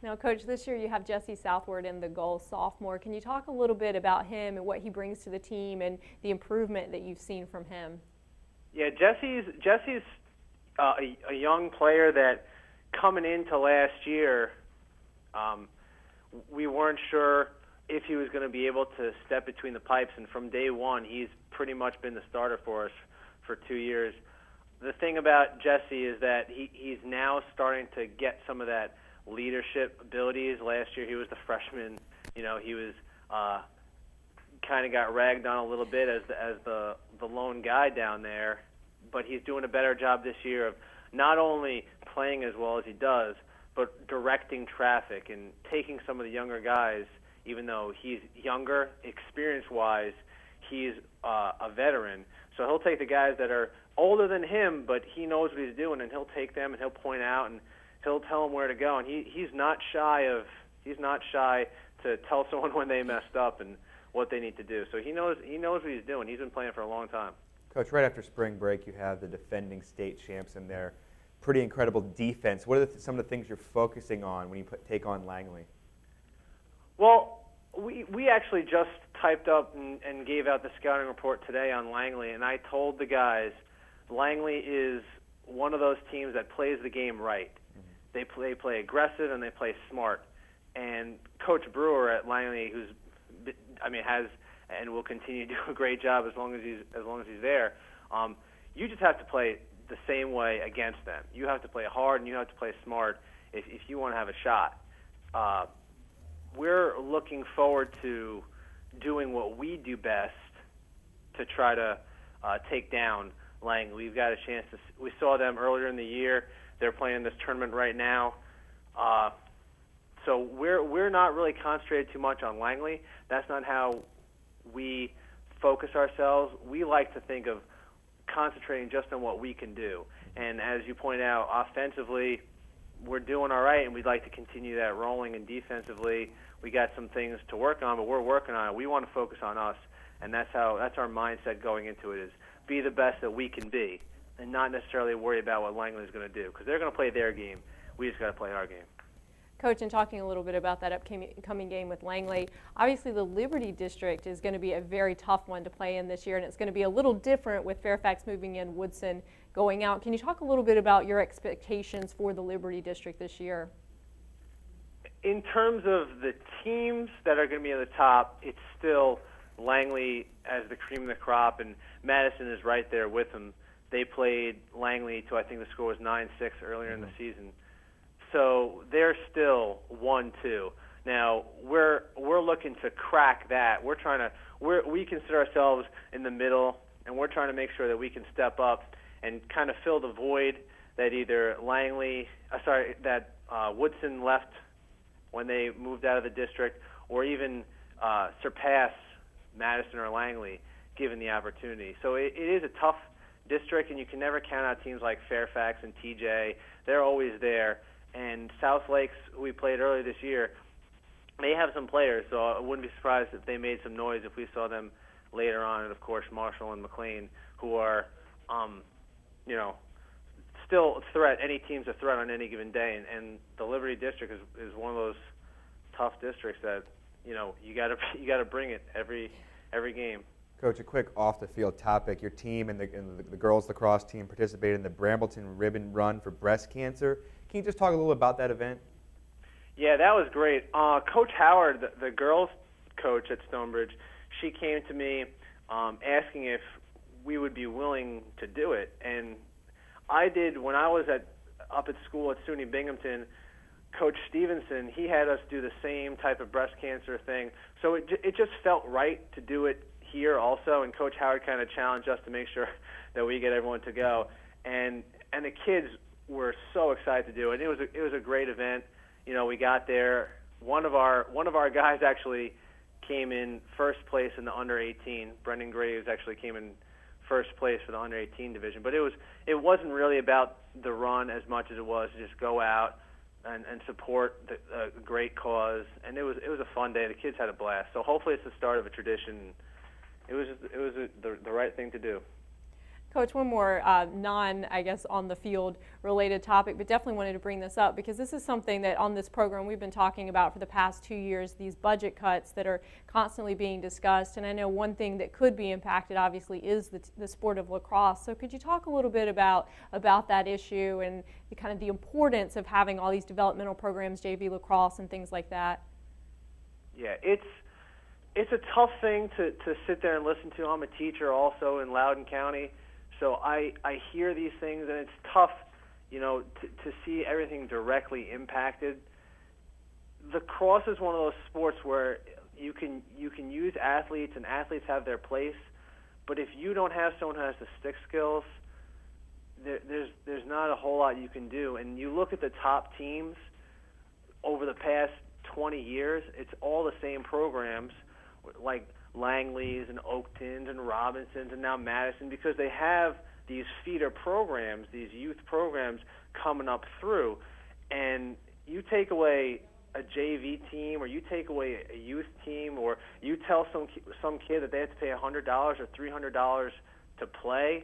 Now, Coach, this year you have Jesse Southward in the goal, sophomore. Can you talk a little bit about him and what he brings to the team and the improvement that you've seen from him? Yeah, Jesse's a young player that coming into last year, we weren't sure if he was going to be able to step between the pipes, and from day one, he's pretty much been the starter for us for 2 years. The thing about Jesse is that he's now starting to get some of that leadership abilities. Last year, he was the freshman. You know, he was kind of got ragged on a little bit as the lone guy down there, but he's doing a better job this year of not only playing as well as he does, but directing traffic and taking some of the younger guys, even though he's younger, experience-wise, he's a veteran. So he'll take the guys that are older than him, but he knows what he's doing, and he'll take them and he'll point out and he'll tell them where to go. And he's not shy to tell someone when they messed up and what they need to do. So he knows what he's doing. He's been playing for a long time. Coach, right after spring break, you have the defending state champs in there. Pretty incredible defense. What are some of the things you're focusing on when you take on Langley? Well, we actually just typed up and gave out the scouting report today on Langley, and I told the guys Langley is one of those teams that plays the game right. Mm-hmm. They play aggressive and they play smart. And Coach Brewer at Langley, has and will continue to do a great job as long as he's there. You just have to play the same way against them. You have to play hard and you have to play smart if you want to have a shot. We're looking forward to doing what we do best to try to take down Langley. We've got a chance to. We saw them earlier in the year. They're playing this tournament right now. So we're not really concentrated too much on Langley. That's not how we focus ourselves. We like to think of concentrating just on what we can do. And as you point out, offensively, we're doing all right, and we'd like to continue that rolling. And defensively, we got some things to work on, but we're working on it. We want to focus on us, and that's our mindset going into it, is be the best that we can be and not necessarily worry about what Langley's going to do, because they're going to play their game. We just got to play our game. Coach, in talking a little bit about that upcoming game with Langley, obviously the Liberty District is going to be a very tough one to play in this year, and it's going to be a little different with Fairfax moving in, Woodson going out. Can you talk a little bit about your expectations for the Liberty District this year? In terms of the teams that are going to be at the top, it's still Langley as the cream of the crop, and Madison is right there with them. They played Langley to, I think the score was 9-6 earlier in the season. So they're still 1-2. Now we're looking to crack that. We consider ourselves in the middle, and we're trying to make sure that we can step up and kind of fill the void that either Woodson left when they moved out of the district, or even surpass Madison or Langley given the opportunity. So it is a tough district, and you can never count out teams like Fairfax and TJ. They're always there. And South Lakes, who we played earlier this year, they have some players, so I wouldn't be surprised if they made some noise if we saw them later on. And, of course, Marshall and McLean, who are, still a threat. Any team's a threat on any given day. And the Liberty District is one of those tough districts that, you got to bring it every game. Coach, a quick off-the-field topic. Your team and the girls lacrosse team participated in the Brambleton Ribbon Run for breast cancer. Can you just talk a little about that event? Yeah, that was great. Coach Howard, the girls coach at Stonebridge, she came to me asking if we would be willing to do it. And I did, when I was up at school at SUNY Binghamton, Coach Stevenson, he had us do the same type of breast cancer thing. So it just felt right to do it here also, and Coach Howard kind of challenged us to make sure that we get everyone to go. And the kids were so excited to do it. It was a great event. We got there. One of our guys actually came in first place in the under 18. Brendan Graves actually came in first place for the under 18 division. But it wasn't really about the run as much as it was to just go out and support the great cause. And it was a fun day. The kids had a blast. So hopefully it's the start of a tradition. It was the right thing to do. Coach, one more on the field related topic, but definitely wanted to bring this up because this is something that on this program we've been talking about for the past 2 years, these budget cuts that are constantly being discussed. And I know one thing that could be impacted obviously is the sport of lacrosse. So could you talk a little bit about that issue and the importance of having all these developmental programs, JV lacrosse and things like that? Yeah, it's a tough thing to sit there and listen to. I'm a teacher also in Loudoun County. So I hear these things, and it's tough, to see everything directly impacted. Lacrosse is one of those sports where you can use athletes, and athletes have their place. But if you don't have someone who has the stick skills, there's not a whole lot you can do. And you look at the top teams, over the past 20 years, it's all the same programs like Langley's and Oaktons and Robinsons and now Madison, because they have these feeder programs, these youth programs coming up through. And you take away a JV team, or you take away a youth team, or you tell some kid that they have to pay $100 or $300 to play,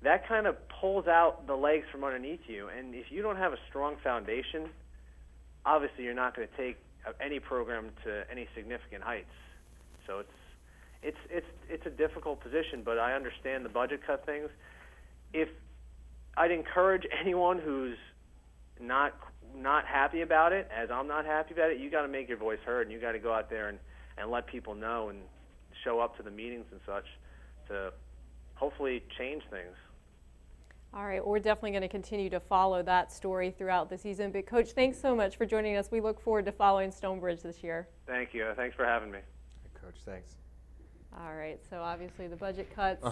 that kind of pulls out the legs from underneath you. And if you don't have a strong foundation, obviously you're not going to take any program to any significant heights. So it's a difficult position, but I understand the budget cut things. If I'd encourage anyone who's not happy about it, as I'm not happy about it, you got to make your voice heard, and you got to go out there and let people know and show up to the meetings and such to hopefully change things. All right, well, we're definitely going to continue to follow that story throughout the season. But Coach, thanks so much for joining us. We look forward to following Stonebridge this year. Thank you. Thanks for having me. Coach, thanks. All right, so obviously the budget cuts.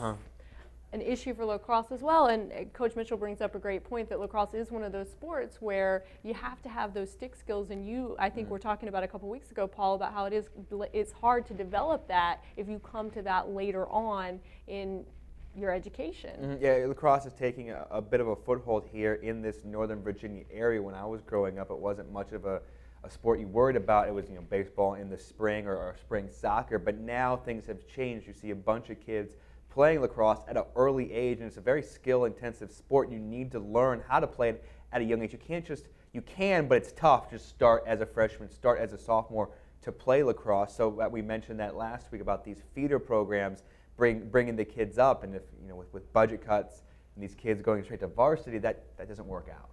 An issue for lacrosse as well, and Coach Mitchell brings up a great point that lacrosse is one of those sports where you have to have those stick skills, and I think we're talking about a couple weeks ago, Paul, about how it's hard to develop that if you come to that later on in your education. Yeah, lacrosse is taking a bit of a foothold here in this Northern Virginia area. When I was growing up, it wasn't much of a sport you worried about. It was baseball in the spring or spring soccer, but now things have changed. You see a bunch of kids playing lacrosse at an early age, and it's a very skill-intensive sport. You need to learn how to play it at a young age. You can, but it's tough. Just start as a freshman, start as a sophomore to play lacrosse. So we mentioned that last week about these feeder programs bringing the kids up, and if with budget cuts and these kids going straight to varsity, that doesn't work out.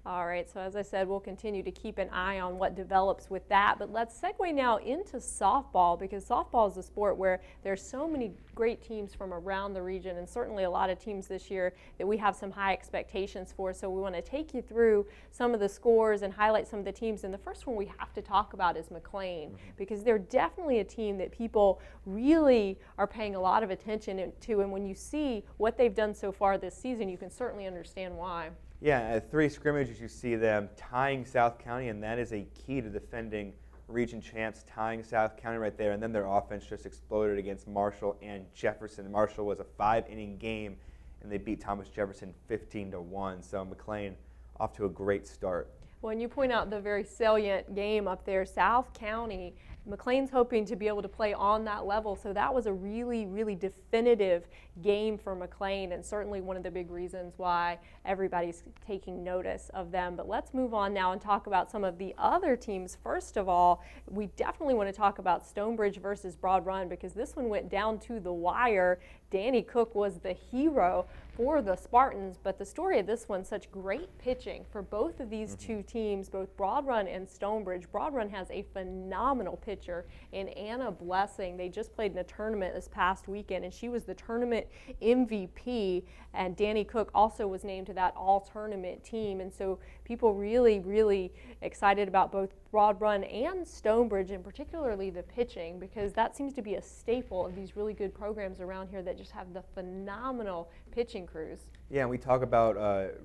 All right, so as I said, we'll continue to keep an eye on what develops with that. But let's segue now into softball, because softball is a sport where there's so many great teams from around the region, and certainly a lot of teams this year that we have some high expectations for. So we want to take you through some of the scores and highlight some of the teams. And the first one we have to talk about is McLean, because they're definitely a team that people really are paying a lot of attention to. And when you see what they've done so far this season, you can certainly understand why. Yeah, at 3 scrimmages you see them tying South County, and that is a key to defending region champs, tying South County right there. And then their offense just exploded against Marshall and Jefferson. Marshall was a 5-inning game, and they beat Thomas Jefferson 15-1. So McLean off to a great start. Well, and you point out the very salient game up there, South County. McLean's hoping to be able to play on that level, so that was a really, really definitive game for McLean, and certainly one of the big reasons why everybody's taking notice of them. But let's move on now and talk about some of the other teams. First of all, we definitely want to talk about Stonebridge versus Broad Run, because this one went down to the wire. Danny Cook was the hero for the Spartans, but the story of this one, such great pitching for both of these two teams, both Broad Run and Stonebridge. Broad Run has a phenomenal pitcher in Anna Blessing. They just played in a tournament this past weekend, and she was the tournament MVP, and Danny Cook also was named to that all-tournament team. And so people really, really excited about both Broad Run and Stonebridge, and particularly the pitching, because that seems to be a staple of these really good programs around here that just have the phenomenal pitching crews. Yeah, and we talk about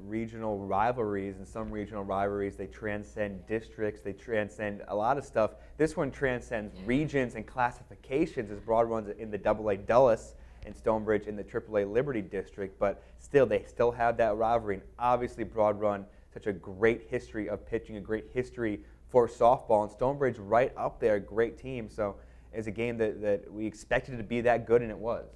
regional rivalries, and some regional rivalries, they transcend districts, they transcend a lot of stuff. This one transcends regions and classifications, as Broad Run's in the AA Dulles and Stonebridge in the AAA Liberty District, but still, they still have that rivalry. And obviously, Broad Run, such a great history of pitching, a great history for softball, and Stonebridge right up there, great team. So it's a game that we expected it to be that good, and it was.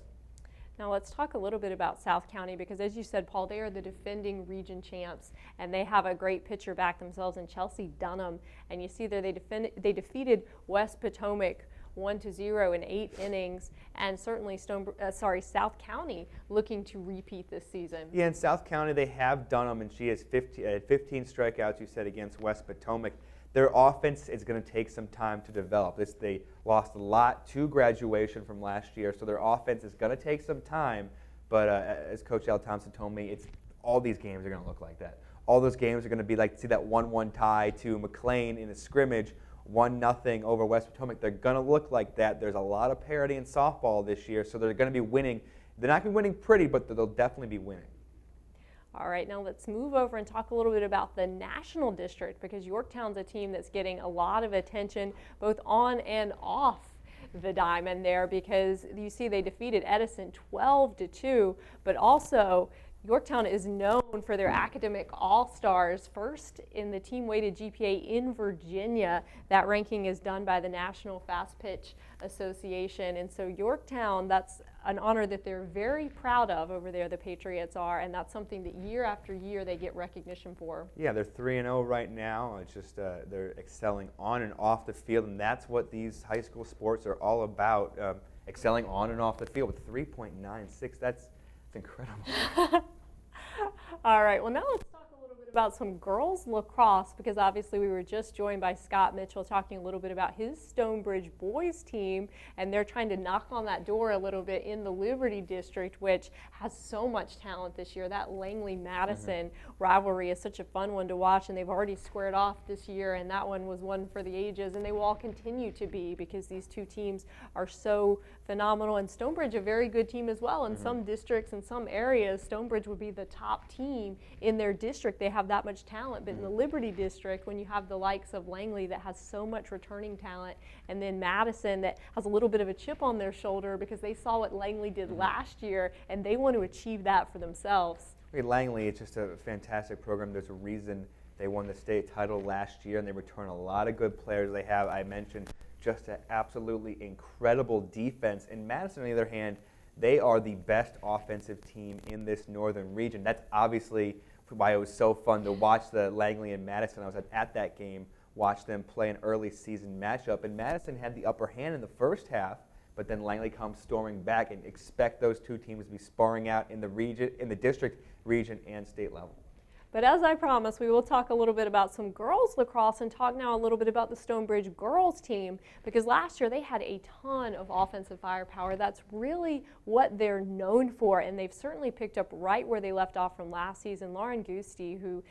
Now let's talk a little bit about South County, because as you said, Paul, they are the defending region champs, and they have a great pitcher back themselves in Chelsea Dunham. And you see there they defeated West Potomac 1-0 in 8 innings, and certainly South County looking to repeat this season. Yeah, in South County they have Dunham, and she has 15 strikeouts, you said, against West Potomac. Their offense is going to take some time to develop. They lost a lot to graduation from last year, so their offense is going to take some time. But as Coach Al Thompson told me, all these games are going to look like that. All those games are going to be like, see that 1-1 tie to McLean in a scrimmage, 1-0 over West Potomac. They're going to look like that. There's a lot of parity in softball this year, so they're going to be winning. They're not going to be winning pretty, but they'll definitely be winning. All right, now let's move over and talk a little bit about the National District, because Yorktown's a team that's getting a lot of attention both on and off the diamond there, because you see they defeated Edison 12-2, but also Yorktown is known for their academic all-stars, first in the team-weighted GPA in Virginia. That ranking is done by the National Fast Pitch Association. And so Yorktown, that's an honor that they're very proud of over there, the Patriots are, and that's something that year after year they get recognition for. Yeah, they're 3-0 right now. It's just they're excelling on and off the field, and that's what these high school sports are all about, excelling on and off the field with 3.96. That's incredible. All right, well, now let's talk a little bit about some girls lacrosse, because obviously we were just joined by Scott Mitchell talking a little bit about his Stonebridge boys team, and they're trying to knock on that door a little bit in the Liberty District, which has so much talent this year. That Langley-Madison rivalry is such a fun one to watch, and they've already squared off this year, and that one was one for the ages, and they will all continue to be, because these two teams are so phenomenal. And Stonebridge, a very good team as well. In some districts, in some areas, Stonebridge would be the top team in their district. They have that much talent. But in the Liberty District, when you have the likes of Langley that has so much returning talent, and then Madison that has a little bit of a chip on their shoulder because they saw what Langley did last year, and they want to achieve that for themselves. Langley, it's just a fantastic program. There's a reason they won the state title last year, and they return a lot of good players. They have, I mentioned, just an absolutely incredible defense. And Madison, on the other hand, they are the best offensive team in this northern region. That's obviously why it was so fun to watch the Langley and Madison. I was at that game, watch them play an early season matchup. And Madison had the upper hand in the first half, but then Langley comes storming back, and expect those two teams to be sparring out in the region, in the district, region, and state level. But as I promised, we will talk a little bit about some girls lacrosse and talk now a little bit about the Stonebridge girls team, because last year they had a ton of offensive firepower. That's really what they're known for, and they've certainly picked up right where they left off from last season. Lauren Gusti, who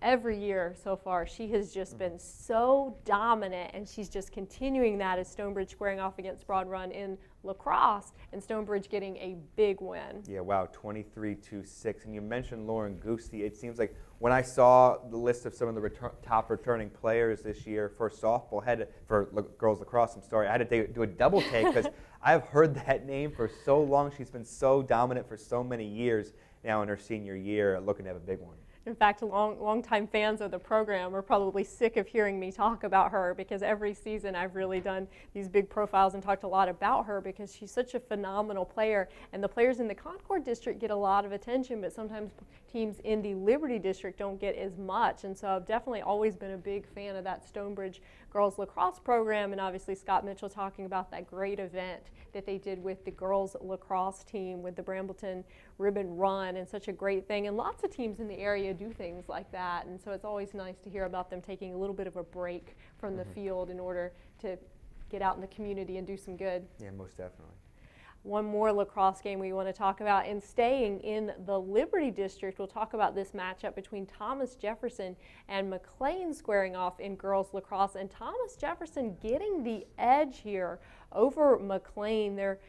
every year so far, she has just been so dominant, and she's just continuing that as Stonebridge squaring off against Broad Run in lacrosse, and Stonebridge getting a big win. Yeah, wow, 23-6. And you mentioned Lauren Gusti. It seems like when I saw the list of some of the top returning players this year for softball, for girls lacrosse, I had to do a double take because I've heard that name for so long. She's been so dominant for so many years now in her senior year, looking to have a big one. In fact, long-time fans of the program are probably sick of hearing me talk about her, because every season I've really done these big profiles and talked a lot about her, because she's such a phenomenal player. And the players in the Concord District get a lot of attention, but sometimes teams in the Liberty District don't get as much. And so I've definitely always been a big fan of that Stonebridge girls lacrosse program, and obviously Scott Mitchell talking about that great event that they did with the girls lacrosse team with the Brambleton Ribbon Run, and such a great thing. And lots of teams in the area do things like that, and so it's always nice to hear about them taking a little bit of a break from the field in order to get out in the community and do some good. Yeah, most definitely. One more lacrosse game we want to talk about, and staying in the Liberty District, we'll talk about this matchup between Thomas Jefferson and McLean squaring off in girls lacrosse, and Thomas Jefferson getting the edge here over McLean. They're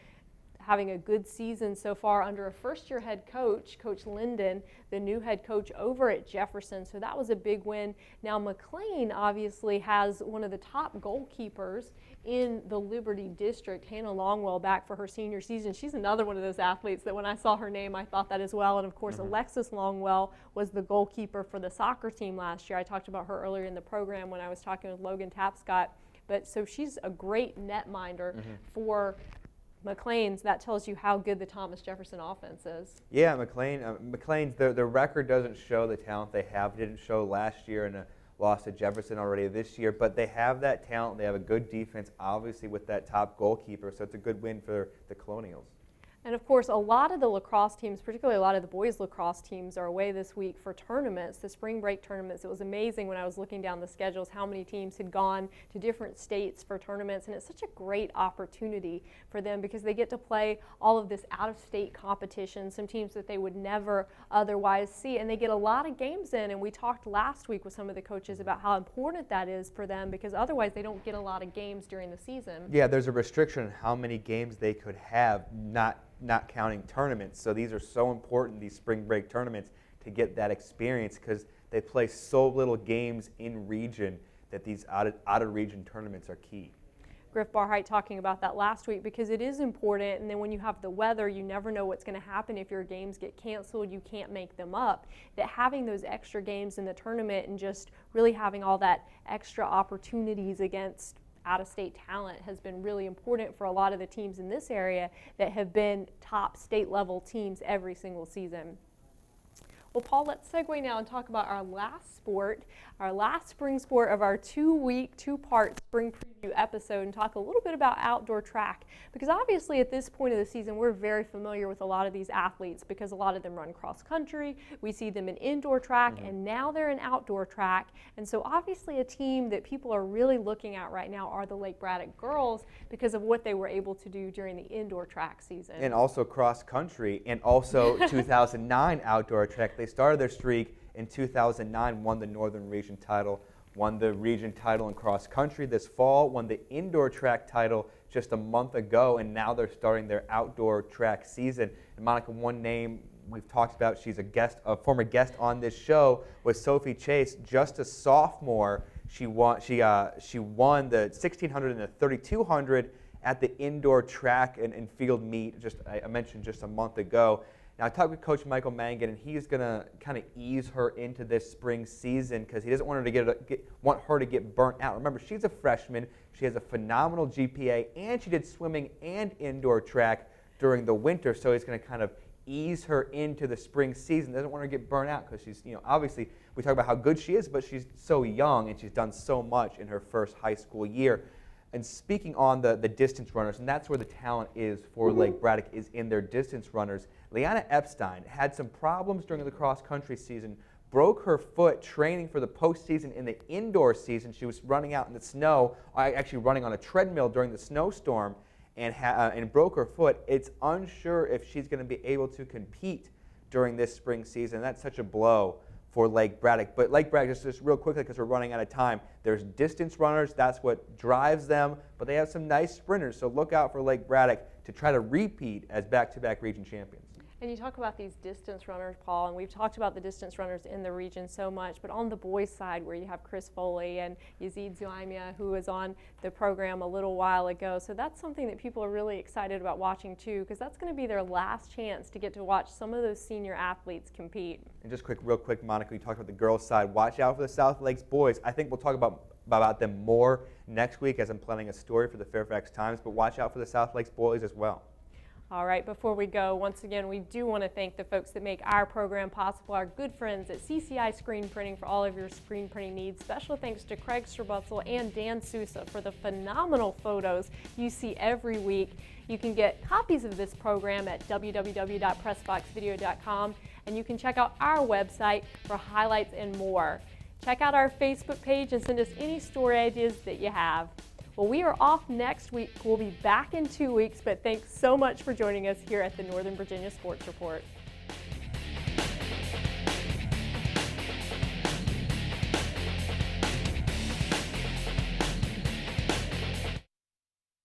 having a good season so far under a first-year head coach, Coach Linden, the new head coach over at Jefferson. So that was a big win. Now McLean obviously has one of the top goalkeepers in the Liberty District, Hannah Longwell, back for her senior season. She's another one of those athletes that when I saw her name, I thought that as well. And of course, Alexis Longwell was the goalkeeper for the soccer team last year. I talked about her earlier in the program when I was talking with Logan Tapscott. But so she's a great netminder for McLean's. That tells you how good the Thomas Jefferson offense is. Yeah, McLean's, their record doesn't show the talent they have. It didn't show last year in a loss to Jefferson already this year, but they have that talent. They have a good defense, obviously, with that top goalkeeper, so it's a good win for the Colonials. And of course, a lot of the lacrosse teams, particularly a lot of the boys lacrosse teams, are away this week for tournaments, the spring break tournaments. It was amazing when I was looking down the schedules how many teams had gone to different states for tournaments, and it's such a great opportunity for them because they get to play all of this out-of-state competition, some teams that they would never otherwise see, and they get a lot of games in. And we talked last week with some of the coaches about how important that is for them because otherwise they don't get a lot of games during the season. Yeah, there's a restriction on how many games they could have, not counting tournaments. So these are so important, these spring break tournaments, to get that experience because they play so little games in region that these out-of-region tournaments are key. Griff Barheit talking about that last week because it is important, and then when you have the weather, you never know what's going to happen if your games get canceled, you can't make them up. That having those extra games in the tournament and just really having all that extra opportunities against out-of-state talent has been really important for a lot of the teams in this area that have been top state-level teams every single season. Well, Paul, let's segue now and talk about our last sport, our last spring sport of our 2-week, 2-part spring preview episode, and talk a little bit about outdoor track. Because obviously at this point of the season, we're very familiar with a lot of these athletes because a lot of them run cross country. We see them in indoor track, and now they're in outdoor track. And so obviously a team that people are really looking at right now are the Lake Braddock girls because of what they were able to do during the indoor track season. And also cross country, and also 2009 outdoor track. They started their streak in 2009, won the Northern Region title, won the region title in cross country this fall, won the indoor track title just a month ago, and now they're starting their outdoor track season. And Monica, one name we've talked about, she's a former guest on this show, was Sophie Chase. Just a sophomore, she won the 1600 and the 3200 at the indoor track and field meet, I mentioned just a month ago. Now, I talked with Coach Michael Mangan, and he's going to kind of ease her into this spring season because he doesn't want her to get burnt out. Remember, she's a freshman. She has a phenomenal GPA, and she did swimming and indoor track during the winter, so he's going to kind of ease her into the spring season. Doesn't want her to get burnt out because she's, obviously we talk about how good she is, but she's so young, and she's done so much in her first high school year. And speaking on the distance runners, and that's where the talent is for Lake Braddock, is in their distance runners. Leanna Epstein had some problems during the cross-country season, broke her foot training for the postseason in the indoor season. She was running out in the snow, actually running on a treadmill during the snowstorm, and broke her foot. It's unsure if she's going to be able to compete during this spring season. That's such a blow for Lake Braddock. But Lake Braddock, just real quickly because we're running out of time, there's distance runners, that's what drives them, but they have some nice sprinters, so look out for Lake Braddock to try to repeat as back-to-back region champions. And you talk about these distance runners, Paul, and we've talked about the distance runners in the region so much, but on the boys' side where you have Chris Foley and Yazid Zuaimia, who was on the program a little while ago, so that's something that people are really excited about watching too, because that's going to be their last chance to get to watch some of those senior athletes compete. And just real quick, Monica, you talked about the girls' side. Watch out for the South Lakes boys. I think we'll talk about them more next week as I'm planning a story for the Fairfax Times, but watch out for the South Lakes boys as well. All right, before we go, once again, we do want to thank the folks that make our program possible, our good friends at CCI Screen Printing for all of your screen printing needs. Special thanks to Craig Strabutzel and Dan Sousa for the phenomenal photos you see every week. You can get copies of this program at www.pressboxvideo.com, and you can check out our website for highlights and more. Check out our Facebook page and send us any story ideas that you have. Well, we are off next week. We'll be back in 2 weeks, but thanks so much for joining us here at the Northern Virginia Sports Report.